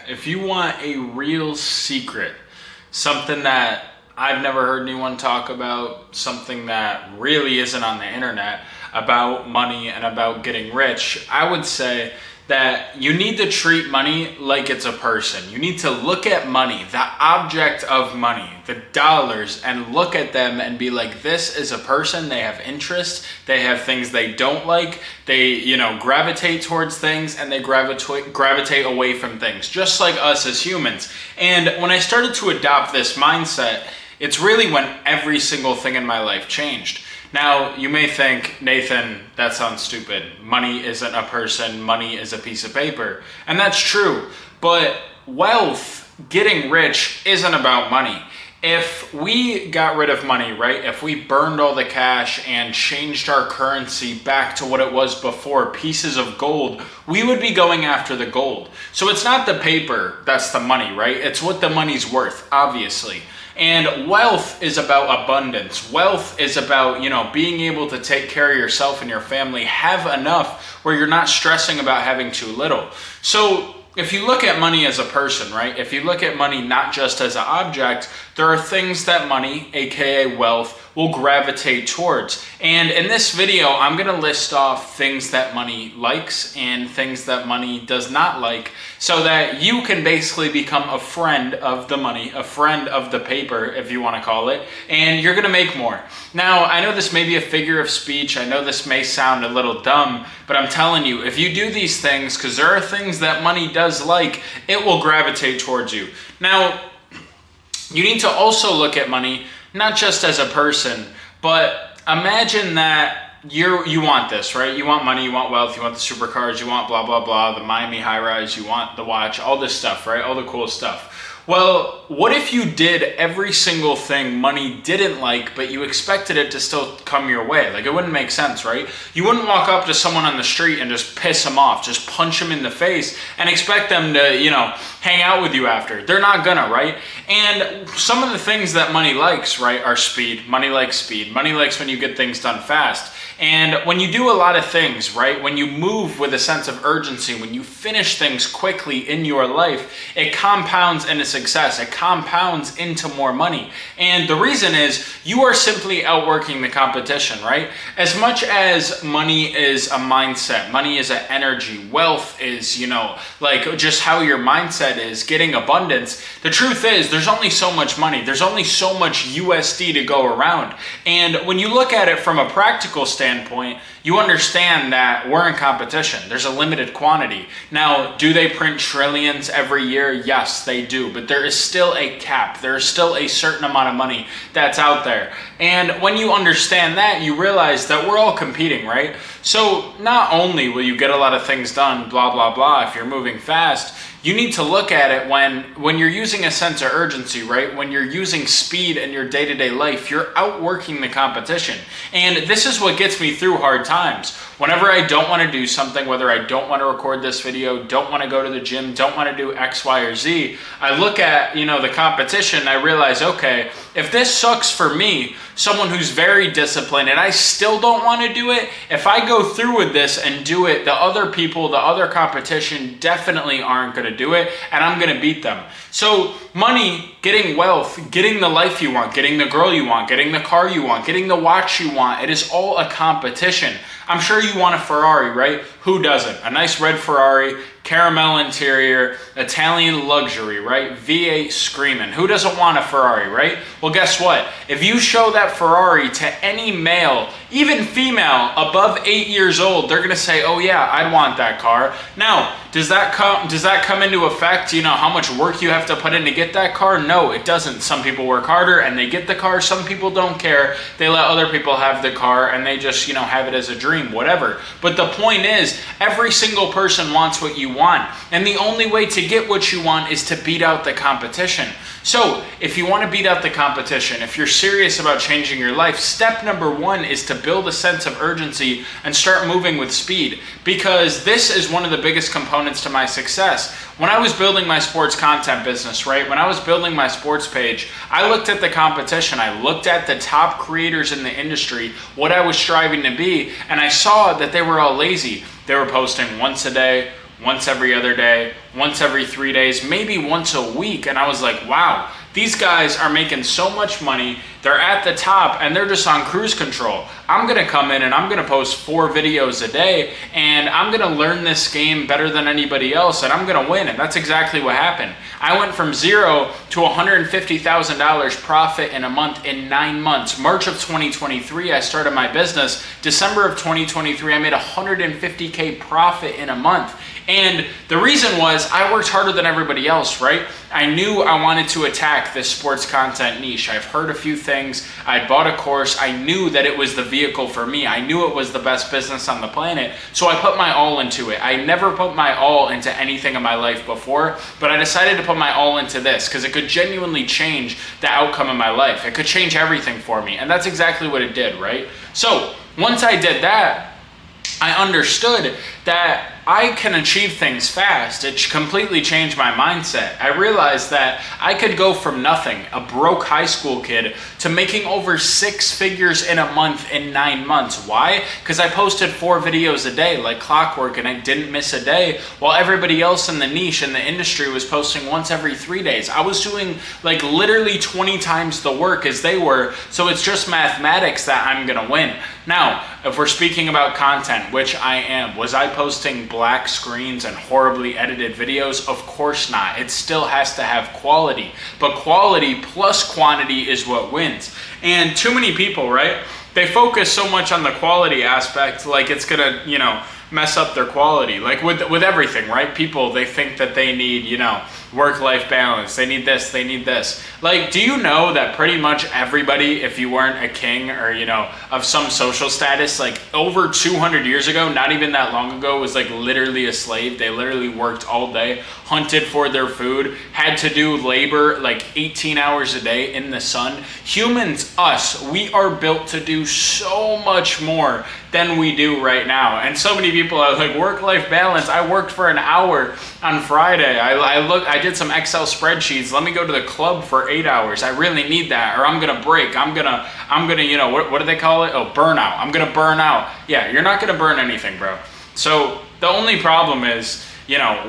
if you want a real secret, something that I've never heard anyone talk about, something that really isn't on the internet about money and about getting rich, I would say that you need to treat money like it's a person. You need to look at money, the object of money, the dollars, and look at them and be like, this is a person. They have interests. They have things they don't like. They, gravitate towards things, and they gravitate away from things, just like us as humans. And when I started to adopt this mindset, it's really when every single thing in my life changed. Now, you may think, Nathan, that sounds stupid. Money isn't a person, money is a piece of paper. And that's true. But wealth, getting rich, isn't about money. If we got rid of money, right? If we burned all the cash and changed our currency back to what it was before, pieces of gold, we would be going after the gold. So it's not the paper that's the money, right? It's what the money's worth, obviously. And wealth is about abundance. Wealth is about, being able to take care of yourself and your family, have enough where you're not stressing about having too little. So if you look at money as a person, right? If you look at money not just as an object, there are things that money, aka wealth, will gravitate towards. And in this video, I'm going to list off things that money likes and things that money does not like, so that you can basically become a friend of the money, a friend of the paper, if you want to call it, and you're going to make more. Now, I know this may be a figure of speech. I know this may sound a little dumb, but I'm telling you, if you do these things, because there are things that money does like, it will gravitate towards you. Now, you need to also look at money not just as a person, but imagine that you want this, right? You want money, you want wealth, you want the supercars, you want blah, blah, blah, the Miami high rise, you want the watch, all this stuff, right? All the cool stuff. Well, what if you did every single thing money didn't like, but you expected it to still come your way? Like, it wouldn't make sense, right? You wouldn't walk up to someone on the street and just piss them off, just punch them in the face and expect them to, hang out with you after. They're not gonna, right? And some of the things that money likes, right, are speed. Money likes speed. Money likes when you get things done fast. And when you do a lot of things, right, when you move with a sense of urgency, when you finish things quickly in your life, it compounds into success. It compounds into more money. And the reason is you are simply outworking the competition, right? As much as money is a mindset, money is an energy, wealth is, like just how your mindset is, getting abundance. The truth is there's only so much money. There's only so much USD to go around. And when you look at it from a practical standpoint, you understand that we're in competition. There's a limited quantity. Now, do they print trillions every year? Yes, they do. But there is still a cap. There is still a certain amount of money that's out there. And when you understand that, you realize that we're all competing, right? So not only will you get a lot of things done, blah, blah, blah, if you're moving fast, you need to look at it when you're using a sense of urgency, right? When you're using speed in your day-to-day life, you're outworking the competition. And this is what gets me through hard times. Whenever I don't want to do something, whether I don't want to record this video, don't want to go to the gym, don't want to do X, Y, or Z, I look at, the competition and I realize, okay, if this sucks for me, someone who's very disciplined, and I still don't want to do it, if I go through with this and do it, the other people, the other competition definitely aren't going to do it, and I'm going to beat them. So money, getting wealth, getting the life you want, getting the girl you want, getting the car you want, getting the watch you want, it is all a competition. I'm sure you want a Ferrari, right? Who doesn't? A nice red Ferrari, caramel interior, Italian luxury, right? V8 screaming. Who doesn't want a Ferrari, right? Well, guess what? If you show that Ferrari to any male, even female, above 8 years old, they're gonna say, oh yeah, I'd want that car. Now, does that come into effect, how much work you have to put in to get that car? No, it doesn't. Some people work harder and they get the car. Some people don't care. They let other people have the car and they just, have it as a dream, whatever. But the point is, every single person wants what you want. And the only way to get what you want is to beat out the competition. So if you want to beat out the competition, if you're serious about changing your life, step number one is to build a sense of urgency and start moving with speed, because this is one of the biggest components to my success. When I was building my sports content business, right? When I was building my sports page, I looked at the competition. I looked at the top creators in the industry, what I was striving to be, and I saw that they were all lazy. They were posting once a day, once every other day, once every 3 days, maybe once a week. And I was like, wow, these guys are making so much money. They're at the top and they're just on cruise control. I'm gonna come in and I'm gonna post 4 videos a day and I'm gonna learn this game better than anybody else and I'm gonna win. And that's exactly what happened. I went from $0 to $150,000 profit in a month in 9 months. March of 2023, I started my business. December of 2023, I made $150K profit in a month. And the reason was I worked harder than everybody else, right? I knew I wanted to attack this sports content niche. I've heard a few things. I bought a course. I knew that it was the vehicle for me. I knew it was the best business on the planet. So I put my all into it. I never put my all into anything in my life before, but I decided to put my all into this because it could genuinely change the outcome of my life. It could change everything for me. And that's exactly what it did, right? So once I did that, I understood that I can achieve things fast. It completely changed my mindset. I realized that I could go from nothing, a broke high school kid, to making over 6 figures in a month in 9 months. Why? Because I posted 4 videos a day like clockwork and I didn't miss a day, while everybody else in the niche in the industry was posting once every 3 days. I was doing like literally 20 times the work as they were, so it's just mathematics that I'm gonna win. Now, if we're speaking about content, which I am, was I posting black screens and horribly edited videos? Of course not. It still has to have quality, but quality plus quantity is what wins. And too many people, right? They focus so much on the quality aspect, like it's gonna, mess up their quality. Like with everything, right? People, they think that they need, work-life balance. They need this, they need this. Like, do you know that pretty much everybody, if you weren't a king or, of some social status, like over 200 years ago, not even that long ago, was like literally a slave. They literally worked all day, hunted for their food, had to do labor like 18 hours a day in the sun. Humans, us, we are built to do so much more than we do right now. And so many people are like, work-life balance. I worked for an hour on Friday. I did some Excel spreadsheets. Let me go to the club for 8 hours. I really need that. Or I'm gonna break. I'm gonna, what do they call it? Oh, burnout. I'm gonna burn out. Yeah, you're not gonna burn anything, bro. So the only problem is,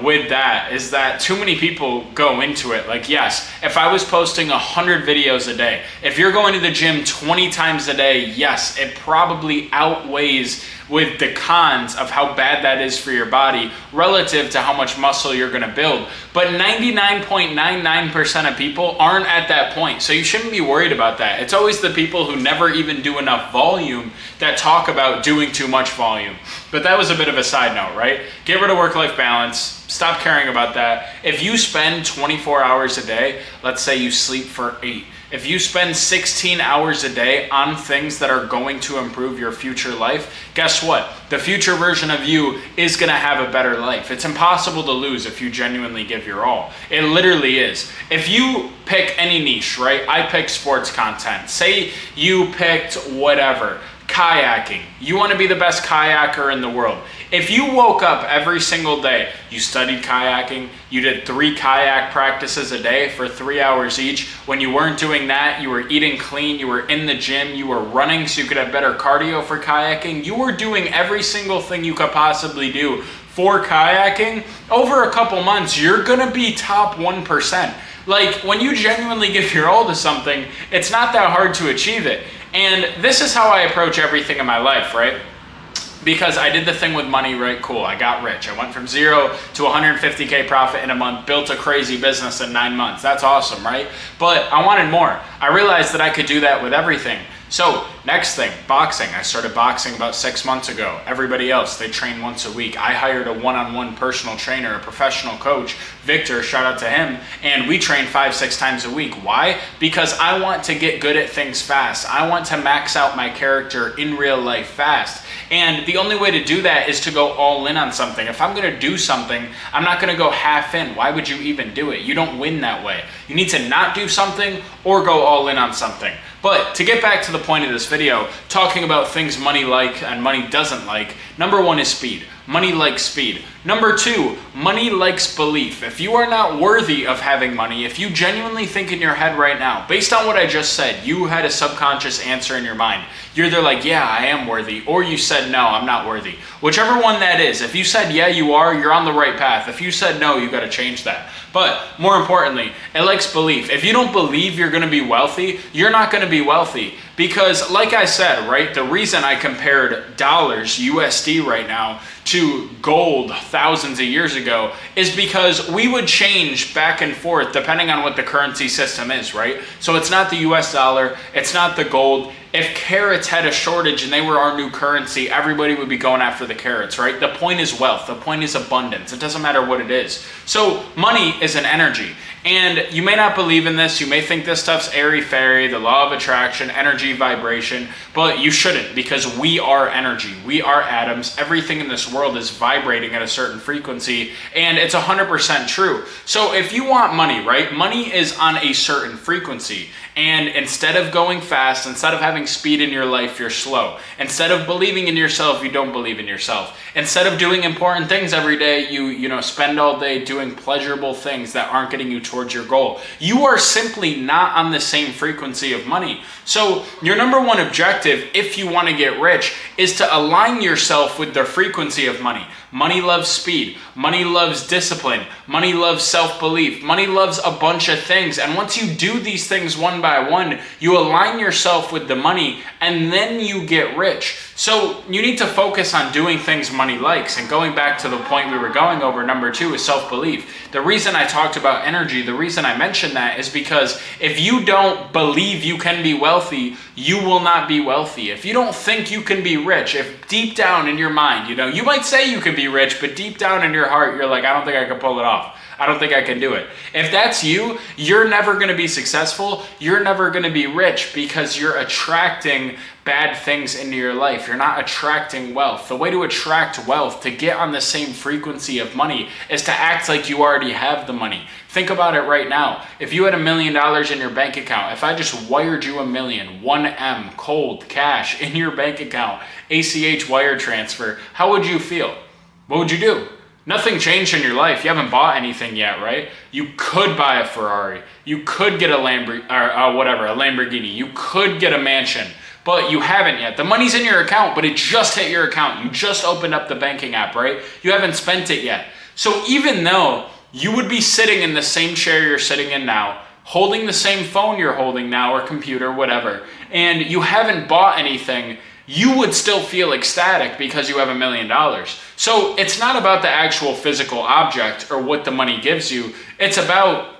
with that is that too many people go into it. Like, yes, if I was posting 100 videos a day, if you're going to the gym 20 times a day, yes, it probably outweighs with the cons of how bad that is for your body relative to how much muscle you're gonna build. But 99.99% of people aren't at that point. So you shouldn't be worried about that. It's always the people who never even do enough volume that talk about doing too much volume. But that was a bit of a side note, right? Get rid of work-life balance. Stop caring about that. If you spend 24 hours a day, let's say you sleep for 8. If you spend 16 hours a day on things that are going to improve your future life, guess what? The future version of you is gonna have a better life. It's impossible to lose if you genuinely give your all. It literally is. If you pick any niche, right? I picked sports content. Say you picked whatever, kayaking. You wanna be the best kayaker in the world. If you woke up every single day, you studied kayaking, you did 3 kayak practices a day for 3 hours each. When you weren't doing that, you were eating clean, you were in the gym, you were running so you could have better cardio for kayaking. You were doing every single thing you could possibly do for kayaking. Over a couple months, you're gonna be top 1%. Like, when you genuinely give your all to something, it's not that hard to achieve it. And this is how I approach everything in my life, right? Because I did the thing with money, right? Cool, I got rich. I went from 0 to 150K profit in a month, built a crazy business in 9 months. That's awesome, right? But I wanted more. I realized that I could do that with everything. So next thing, boxing. I started boxing about 6 months ago. Everybody else, they train once a week. I hired a one-on-one personal trainer, a professional coach, Victor, shout out to him, and we train 5-6 times a week. Why? Because I want to get good at things fast. I want to max out my character in real life fast. And the only way to do that is to go all in on something. If I'm gonna do something, I'm not gonna go half in. Why would you even do it? You don't win that way. You need to not do something or go all in on something. But to get back to the point of this video, talking about things money like and money doesn't like, number one is speed. Money likes speed. Number 2, money likes belief. If you are not worthy of having money, if you genuinely think in your head right now, based on what I just said, you had a subconscious answer in your mind. You're either like, yeah, I am worthy, or you said, no, I'm not worthy. Whichever one that is, if you said, yeah, you are, you're on the right path. If you said no, you got to change that. But more importantly, it likes belief. If you don't believe you're going to be wealthy, you're not going to be wealthy. Because like I said, right, the reason I compared dollars, USD right now, to gold thousands of years ago is because we would change back and forth depending on what the currency system is, right? So it's not the US dollar, it's not the gold. If carrots had a shortage and they were our new currency, everybody would be going after the carrots, right? The point is wealth. The point is abundance. It doesn't matter what it is. So money is an energy. And you may not believe in this. You may think this stuff's airy-fairy, the law of attraction, energy, vibration, but you shouldn't, because we are energy. We are atoms. Everything in this world is vibrating at a certain frequency, and it's 100% true. So if you want money, right? Money is on a certain frequency. And instead of going fast, instead of having speed in your life, you're slow. Instead of believing in yourself, you don't believe in yourself. Instead of doing important things every day, you spend all day doing pleasurable things that aren't getting you towards your goal. You are simply not on the same frequency of money. So your number one objective, if you want to get rich, is to align yourself with the frequency of money. Money loves speed. Money loves discipline. Money loves self-belief. Money loves a bunch of things. And once you do these things one by one, you align yourself with the money, and then you get rich. So you need to focus on doing things money likes. And going back to the point we were going over, number 2 is self-belief. The reason I talked about energy, the reason I mentioned that is because if you don't believe you can be wealthy, you will not be wealthy. If you don't think you can be rich, if deep down in your mind, you might say you can be rich, but deep down in your heart, you're like, I don't think I can pull it off. I don't think I can do it. If that's you, you're never going to be successful. You're never going to be rich because you're attracting bad things into your life. You're not attracting wealth. The way to attract wealth, to get on the same frequency of money, is to act like you already have the money. Think about it right now. If you had $1 million in your bank account, if I just wired you $1 million, 1M, cold, cash, in your bank account, ACH wire transfer, how would you feel? What would you do? Nothing changed in your life. You haven't bought anything yet, right? You could buy a Ferrari. You could get a Lamborghini. You could get a mansion, but you haven't yet. The money's in your account, but it just hit your account. You just opened up the banking app, right? You haven't spent it yet. So even though you would be sitting in the same chair you're sitting in now, holding the same phone you're holding now, or computer, whatever, and you haven't bought anything, you would still feel ecstatic because you have $1 million. So it's not about the actual physical object or what the money gives you. It's about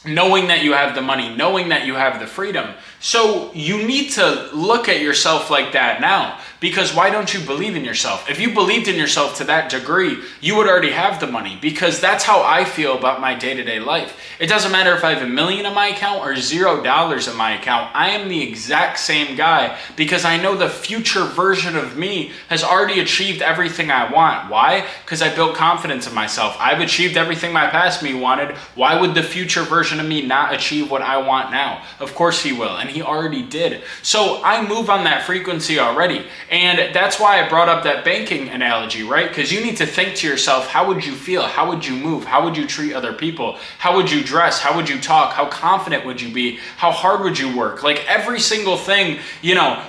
knowing that you have the money, knowing that you have the freedom. So you need to look at yourself like that now, because why don't you believe in yourself? If you believed in yourself to that degree, you would already have the money, because that's how I feel about my day-to-day life. It doesn't matter if I have $1 million in my account or $0 in my account. I am the exact same guy, because I know the future version of me has already achieved everything I want. Why? Because I built confidence in myself. I've achieved everything my past me wanted. Why would the future version of me not achieve what I want now? Of course he will, and he already did. So I move on that frequency already. And that's why I brought up that banking analogy, right? Because you need to think to yourself, how would you feel? How would you move? How would you treat other people? How would you dress? How would you talk? How confident would you be? How hard would you work? Like every single thing,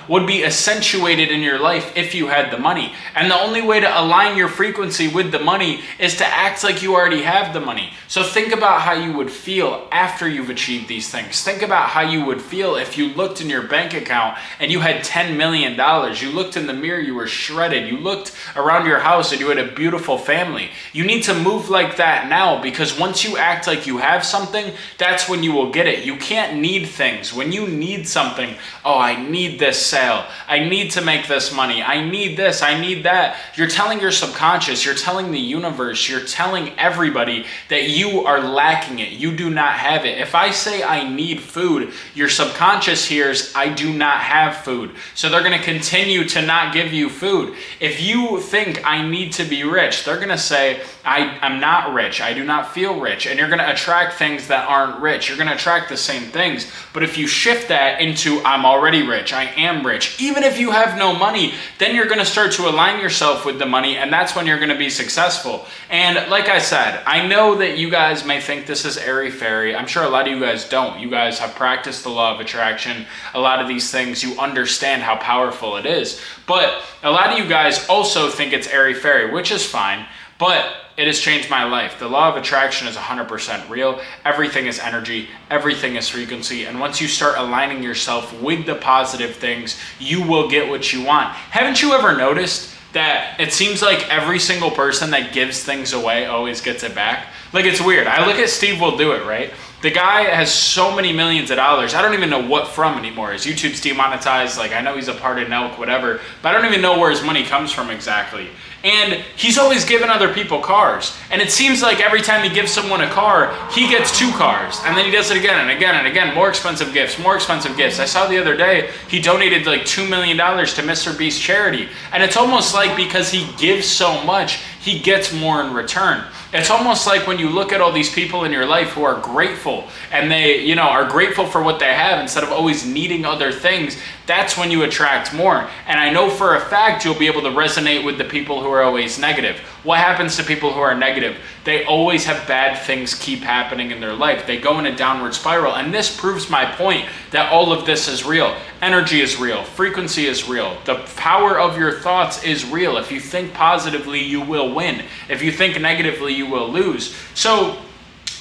would be accentuated in your life if you had the money. And the only way to align your frequency with the money is to act like you already have the money. So think about how you would feel after you've achieved these things. Think about how you would feel if you looked in your bank account and you had $10 million. You looked in the mirror, you were shredded. You looked around your house and you had a beautiful family. You need to move like that now, because once you act like you have something, that's when you will get it. You can't need things. When you need something, oh, I need this sale. I need to make this money. I need this. I need that. You're telling your subconscious, you're telling the universe, you're telling everybody that you are lacking it. You do not have it. If I say I need food, your subconscious subconscious hears, I do not have food. So they're going to continue to not give you food. If you think I need to be rich, they're going to say, I'm not rich. I do not feel rich. And you're going to attract things that aren't rich. You're going to attract the same things. But if you shift that into, I'm already rich, I am rich, even if you have no money, then you're going to start to align yourself with the money, and that's when you're going to be successful. And like I said, I know that you guys may think this is airy-fairy. I'm sure a lot of you guys don't. You guys have practiced the law of attraction. A lot of these things, you understand how powerful it is. But a lot of you guys also think it's airy-fairy, which is fine. But it has changed my life. The law of attraction is 100% real. Everything is energy. Everything is frequency. And once you start aligning yourself with the positive things, you will get what you want. Haven't you ever noticed that it seems like every single person that gives things away always gets it back? Like, it's weird. I look at Steve Will Do It, right? The guy has so many millions of dollars. I don't even know what from anymore. His YouTube's demonetized. Like, I know he's a part of Nelk, whatever, but I don't even know where his money comes from exactly. And he's always giving other people cars. And it seems like every time he gives someone a car, he gets 2 cars. And then he does it again and again and again. More expensive gifts, more expensive gifts. I saw the other day, he donated like $2 million to Mr. Beast charity. And it's almost like because he gives so much, he gets more in return. It's almost like when you look at all these people in your life who are grateful and they, are grateful for what they have instead of always needing other things, that's when you attract more. And I know for a fact you'll be able to resonate with the people who are always negative. What happens to people who are negative? They always have bad things keep happening in their life. They go in a downward spiral. And this proves my point that all of this is real. Energy is real. Frequency is real. The power of your thoughts is real. If you think positively, you will win. If you think negatively, you will lose. So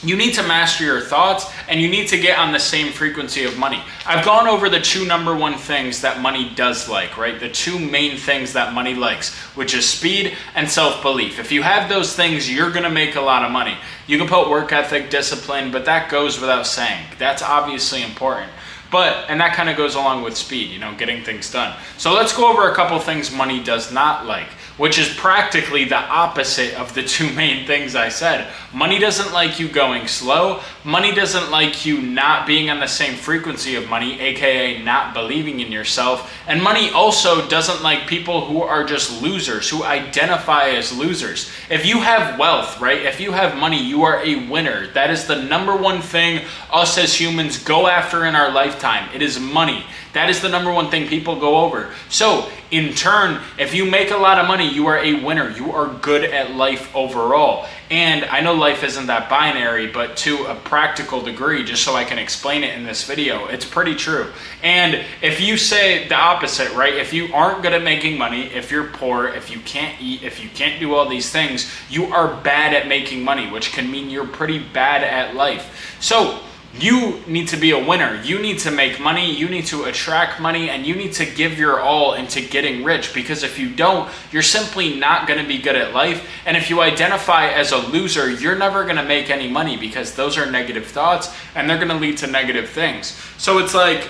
you need to master your thoughts, and you need to get on the same frequency of money. I've gone over the 2 number 1 things that money does like, right? The 2 main things that money likes, which is speed and self-belief. If you have those things, you're gonna make a lot of money. You can put work ethic, discipline, but that goes without saying. That's obviously important. And that kind of goes along with speed, getting things done. So let's go over a couple things money does not like, which is practically the opposite of the 2 main things I said. Money doesn't like you going slow. Money doesn't like you not being on the same frequency of money, aka not believing in yourself. And money also doesn't like people who are just losers, who identify as losers. If you have wealth, right? If you have money, you are a winner. That is the number 1 thing us as humans go after in our lifetime. It is money. That is the number 1 thing people go over. So in turn, if you make a lot of money, you are a winner. You are good at life overall. And I know life isn't that binary, but to a practical degree, just so I can explain it in this video, it's pretty true. And if you say the opposite, right? If you aren't good at making money, if you're poor, if you can't eat, if you can't do all these things, you are bad at making money, which can mean you're pretty bad at life. So you need to be a winner. You need to make money. You need to attract money, and you need to give your all into getting rich, because if you don't, you're simply not going to be good at life. And if you identify as a loser, you're never going to make any money, because those are negative thoughts and they're going to lead to negative things. So it's like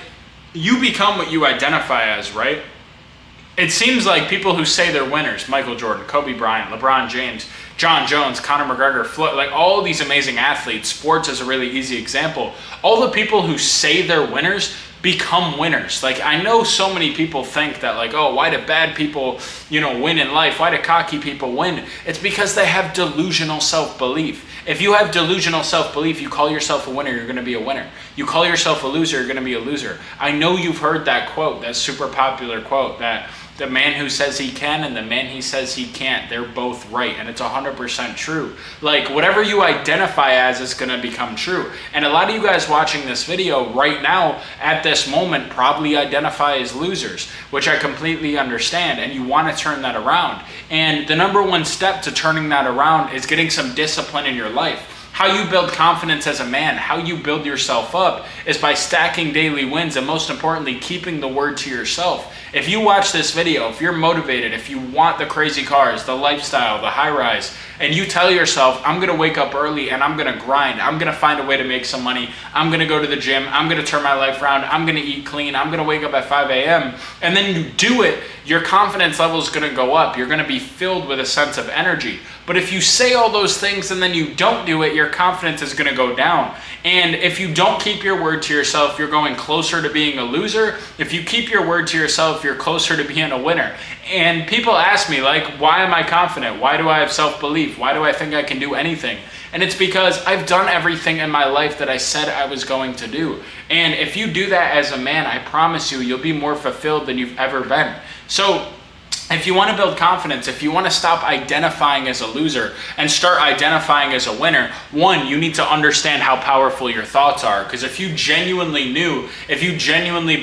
you become what you identify as, right? It seems like people who say they're winners, Michael Jordan, Kobe Bryant, LeBron James, John Jones, Conor McGregor, Floyd, like all these amazing athletes, sports is a really easy example. All the people who say they're winners become winners. Like, I know so many people think that, like, oh, why do bad people, win in life? Why do cocky people win? It's because they have delusional self-belief. If you have delusional self-belief, you call yourself a winner, you're going to be a winner. You call yourself a loser, you're going to be a loser. I know you've heard that quote, that super popular quote, that the man who says he can and the man he says he can't, they're both right. And it's 100% true. Like, whatever you identify as is going to become true. And a lot of you guys watching this video right now at this moment probably identify as losers, which I completely understand. And you want to turn that around. And the number 1 step to turning that around is getting some discipline in your life. How you build confidence as a man, how you build yourself up, is by stacking daily wins, and most importantly, keeping the word to yourself. If you watch this video, if you're motivated, if you want the crazy cars, the lifestyle, the high rise, and you tell yourself, I'm going to wake up early and I'm going to grind, I'm going to find a way to make some money, I'm going to go to the gym, I'm going to turn my life around, I'm going to eat clean, I'm going to wake up at 5 a.m., and then you do it, your confidence level is going to go up. You're going to be filled with a sense of energy. But if you say all those things and then you don't do it, your confidence is going to go down. And if you don't keep your word to yourself, you're going closer to being a loser. If you keep your word to yourself, you're closer to being a winner. And people ask me, like, why am I confident? Why do I have self-belief? Why do I think I can do anything? And it's because I've done everything in my life that I said I was going to do. And if you do that as a man, I promise you, you'll be more fulfilled than you've ever been. So if you want to build confidence, if you want to stop identifying as a loser and start identifying as a winner, one, you need to understand how powerful your thoughts are. Because if you genuinely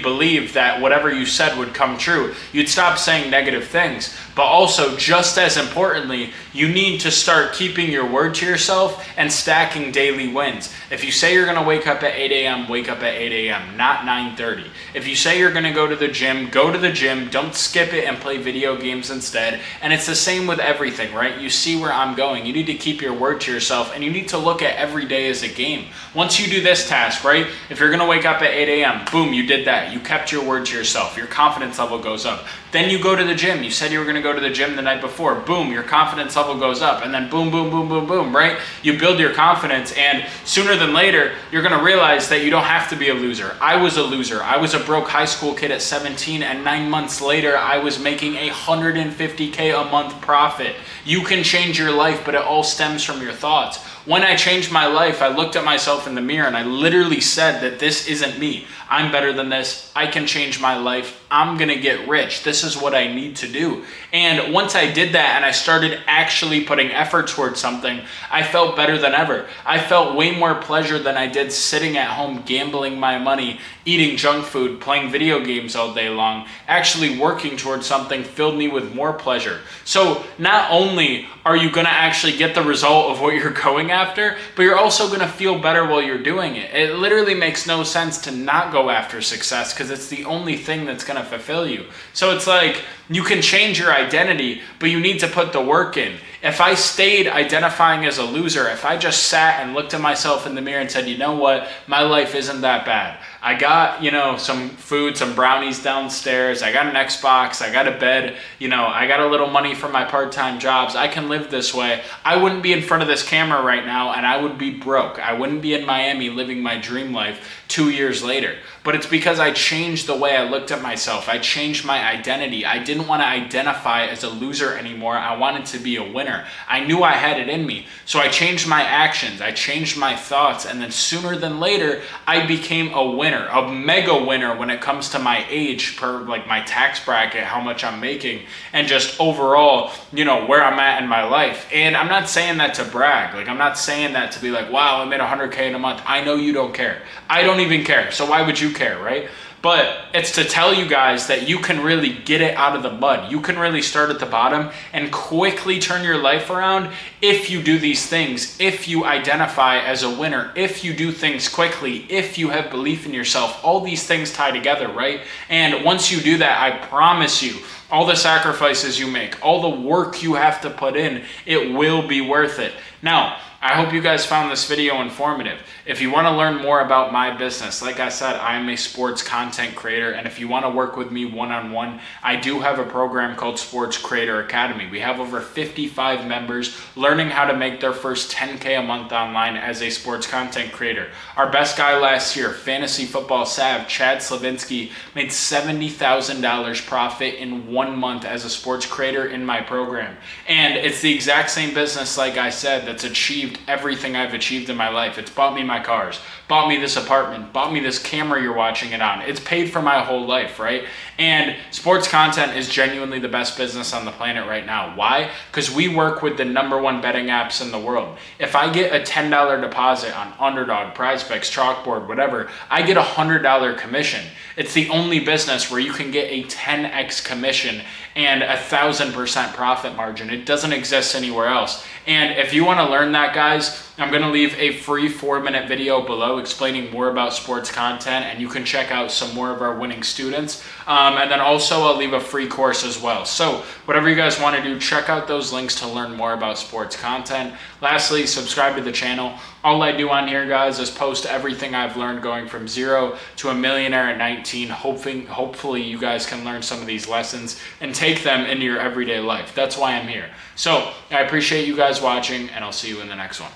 believed that whatever you said would come true, you'd stop saying negative things. But also, just as importantly, you need to start keeping your word to yourself and stacking daily wins. If you say you're going to wake up at 8 a.m., wake up at 8 a.m., not 9:30. If you say you're going to go to the gym, go to the gym. Don't skip it and play video games instead. And it's the same with everything, right? You see where I'm going. You need to keep your word to yourself, and you need to look at every day as a game. Once you do this task, right? If you're going to wake up at 8 a.m., boom, you did that. You kept your word to yourself. Your confidence level goes up. Then you go to the gym. You said you were going to go to the gym the night before. Boom, your confidence level goes up. And then boom, boom, boom, boom, boom, right? You build your confidence, and sooner than later, you're going to realize that you don't have to be a loser. I was a loser. I was a broke high school kid at 17, and 9 months later, I was making $150K a month profit. You can change your life, but it all stems from your thoughts. When I changed my life, I looked at myself in the mirror and I literally said that this isn't me. I'm better than this. I can change my life. I'm going to get rich. This is what I need to do. And once I did that and I started actually putting effort towards something, I felt better than ever. I felt way more pleasure than I did sitting at home gambling my money, eating junk food, playing video games all day long. Actually working towards something filled me with more pleasure. So not only are you going to actually get the result of what you're going after, but you're also going to feel better while you're doing it. It literally makes no sense to not go after success because it's the only thing that's going to fulfill you. So it's like you can change your identity, but you need to put the work in. If I stayed identifying as a loser, if I just sat and looked at myself in the mirror and said, you know what, my life isn't that bad. I got, some food, some brownies downstairs. I got an Xbox. I got a bed. I got a little money from my part-time jobs. I can live this way. I wouldn't be in front of this camera right now, and I would be broke. I wouldn't be in Miami living my dream life 2 years later. But it's because I changed the way I looked at myself. I changed my identity. I didn't want to identify as a loser anymore. I wanted to be a winner. I knew I had it in me. So I changed my actions. I changed my thoughts. And then sooner than later, I became a winner, a mega winner when it comes to my age, per like my tax bracket, how much I'm making, and just overall, where I'm at in my life. And I'm not saying that to brag. Like, I'm not saying that to be like, wow, I made 100K in a month. I know you don't care. I don't even care. So why would you care, right? But it's to tell you guys that you can really get it out of the mud. You can really start at the bottom and quickly turn your life around if you do these things, if you identify as a winner, if you do things quickly, if you have belief in yourself. All these things tie together, right? And once you do that, I promise you, all the sacrifices you make, all the work you have to put in, it will be worth it. Now, I hope you guys found this video informative. If you want to learn more about my business, like I said, I am a sports content creator, and if you want to work with me one-on-one, I do have a program called Sports Creator Academy. We have over 55 members learning how to make their first 10K a month online as a sports content creator. Our best guy last year, Fantasy Football Sav, Chad Slavinsky, made $70,000 profit in 1 month as a sports creator in my program. And it's the exact same business, like I said, that's achieved everything I've achieved in my life. It's bought me my cars, bought me this apartment, bought me this camera you're watching it on. It's paid for my whole life, right? And sports content is genuinely the best business on the planet right now. Why? Because we work with the #1 betting apps in the world. If I get a $10 deposit on Underdog, PrizePicks, Chalkboard, whatever, I get a $100 commission. It's the only business where you can get a 10x commission and 1,000% profit margin. It doesn't exist anywhere else. And if you want to learn that, guys, I'm going to leave a free 4-minute video below explaining more about sports content, and you can check out some more of our winning students. And then also I'll leave a free course as well. So whatever you guys want to do, check out those links to learn more about sports content. Lastly, subscribe to the channel. All I do on here, guys, is post everything I've learned going from 0 to a millionaire at 19. Hopefully you guys can learn some of these lessons and take them into your everyday life. That's why I'm here. So I appreciate you guys watching, and I'll see you in the next one.